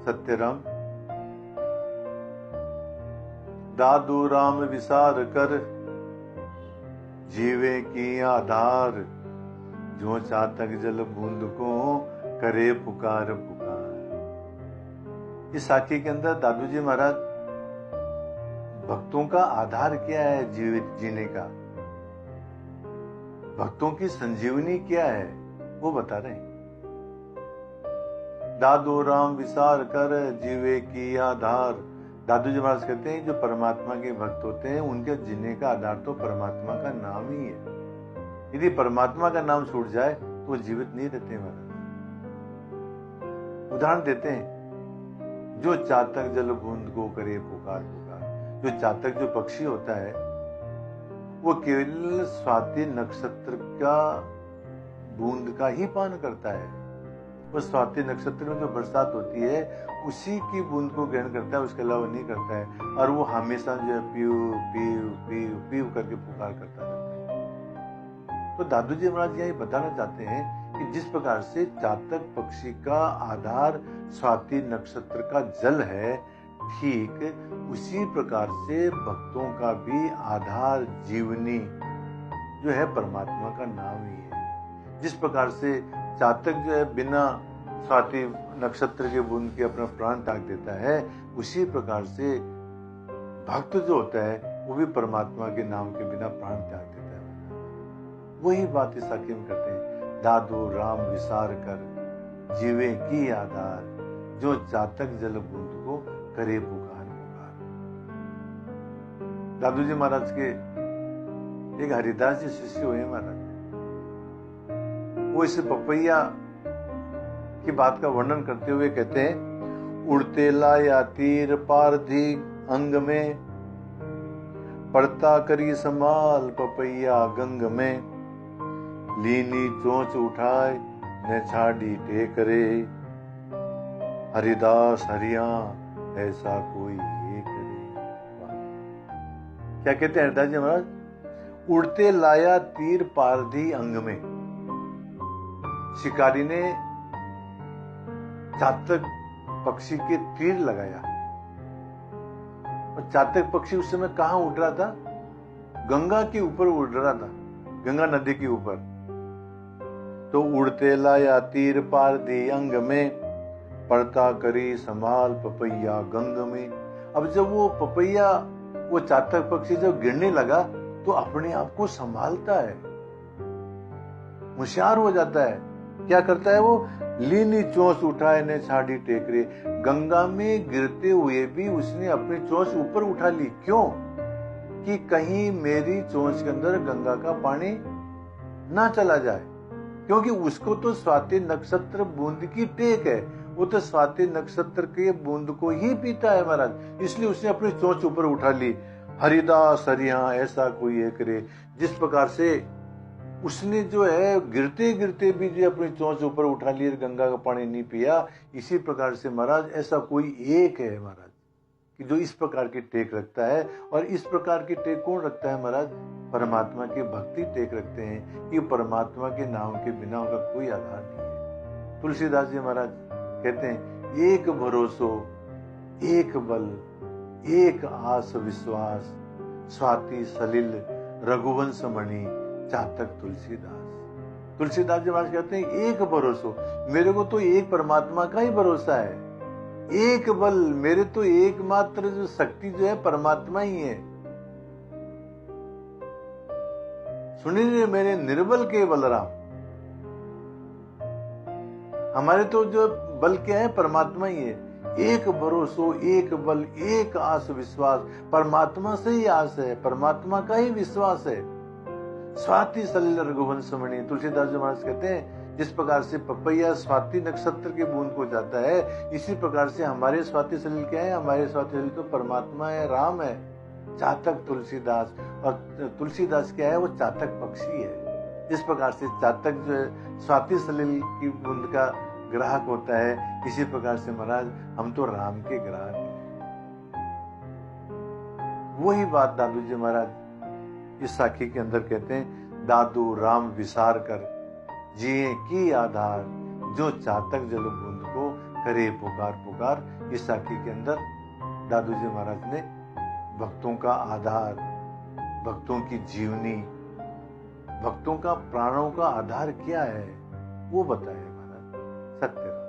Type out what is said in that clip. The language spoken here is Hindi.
सत्यराम। दादू राम विसार कर, जीवे की आधार, जो चातक जल बूंद को करे पुकार पुकार। इस साखी के अंदर दादू जी महाराज भक्तों का आधार क्या है, जीवित जीने का, भक्तों की संजीवनी क्या है, वो बता रहे हैं। दादू राम विसार कर, जीवे की आधार। दादू जी महाराज कहते हैं जो परमात्मा के भक्त होते हैं उनके जीने का आधार तो परमात्मा का नाम ही है। यदि परमात्मा का नाम छूट जाए तो वो जीवित नहीं रहते महाराज। उदाहरण देते हैं, जो चातक जल बूंद को करे पुकार पुकार। जो चातक जो पक्षी होता है वो केवल स्वाति नक्षत्र का बूंद का ही पान करता है। वो स्वाति नक्षत्र में जो बरसात होती है उसी की बूंद को ग्रहण करता है, उसके अलावा नहीं करता है। और वो हमेशा जो है पीऊ पीऊ पीऊ पीऊ करके पुकार करता रहता है। तो दादू जी महाराज यही बताना चाहते हैं कि जिस प्रकार से चातक पक्षी का आधार स्वाति नक्षत्र का जल है, ठीक उसी प्रकार से भक्तों का भी आधार जीवनी जो है परमात्मा का नाम ही है। जिस प्रकार से चातक जो है बिना स्वाति नक्षत्र के बूंद के अपना प्राण त्याग देता है, उसी प्रकार से भक्त जो होता है वो भी परमात्मा के नाम के बिना प्राण त्याग देता है। वही बात इस साखी में करते हैं। दादू राम विसार कर, जीवे की आधार, जो चातक जल बूंद को करे पुकार पुकार। दादू जी महाराज के एक हरिदास जी शिष्य हुए महाराज, वो इस पपैया की बात का वर्णन करते हुए कहते हैं, उड़ते लाया तीर पारधी अंग में, पड़ता करी संभाल पपैया गंग में, लीनी चोंच उठाए न छाड़ी टेकरे, हरिदास हरिया ऐसा कोई ये करे। क्या कहते हैं हरिदास जी महाराज? उड़ते लाया तीर पारधी अंग में। शिकारी ने चातक पक्षी के तीर लगाया और चातक पक्षी उस समय कहां उड़ रहा था? गंगा के ऊपर उड़ रहा था, गंगा नदी के ऊपर। तो उड़ते लाया तीर पारधी अंग में, पड़ता करी संभाल पपैया गंग में। अब जब वो पपैया, वो चातक पक्षी जब गिरने लगा तो अपने आप को संभालता है, होशियार हो जाता है। क्या करता है वो? लीनी चोंच उठाए ने छाड़ी टेकरे। गंगा में गिरते हुए भी उसने अपनी चोंच ऊपर उठा ली। क्यों? कि कहीं मेरी चोंच के अंदर गंगा का पानी ना चला जाए, क्योंकि उसको तो स्वाति नक्षत्र बूंद की टेक है। वो तो स्वाति नक्षत्र के बूंद को ही पीता है महाराज, इसलिए उसने अपनी चोंच ऊपर उठा ली। हरिदास हरिया ऐसा कोई एक करे। जिस प्रकार से उसने जो है गिरते गिरते भी जो अपनी चोंच ऊपर उठा ली, गंगा का पानी नहीं पिया, इसी प्रकार से महाराज ऐसा कोई एक है महाराज कि जो इस प्रकार की टेक रखता है। और इस प्रकार की टेक कौन रखता है महाराज? परमात्मा की भक्ति टेक रखते हैं कि परमात्मा के नाम के बिना उनका कोई आधार नहीं है। तुलसीदास जी महाराज कहते हैं, एक भरोसो एक बल एक आस विश्वास, स्वाति सलिल रघुवंश मणि चातक तुलसीदास। तुलसीदास जी महाराज कहते हैं, एक भरोसो, मेरे को तो एक परमात्मा का ही भरोसा है। एक बल, मेरे तो एकमात्र जो शक्ति जो है परमात्मा ही है। सुनिए मेरे निर्बल के बलराम। हमारे तो जो बल क्या है? परमात्मा ही है। एक भरोसो एक बल एक आस विश्वास, परमात्मा से ही आस है, परमात्मा का ही विश्वास है। स्वाति सलिल रघुवंश मणि। तुलसीदास जी महाराज कहते हैं, जिस प्रकार से पपैया स्वाति नक्षत्र के बूंद को जाता है, इसी प्रकार से हमारे स्वाति सलिल क्या है? हमारे स्वाति सलिल तो परमात्मा है, राम है। चातक तुलसीदास, और तुलसीदास क्या है? वो चातक पक्षी है। इस प्रकार से चातक जो है स्वाति सलिल की बूंद का ग्राहक होता है, इसी प्रकार से महाराज हम तो राम के ग्राहक हैं। वही बात दादू जी महाराज इस साखी के अंदर कहते हैं, दादू राम विसार कर, जिए की आधार, जो चातक जल बूंद को करे पुकार पुकार। इस साखी के अंदर दादू जी महाराज ने भक्तों का आधार, भक्तों की जीवनी, भक्तों का प्राणों का आधार क्या है वो बताया महाराज। सत्य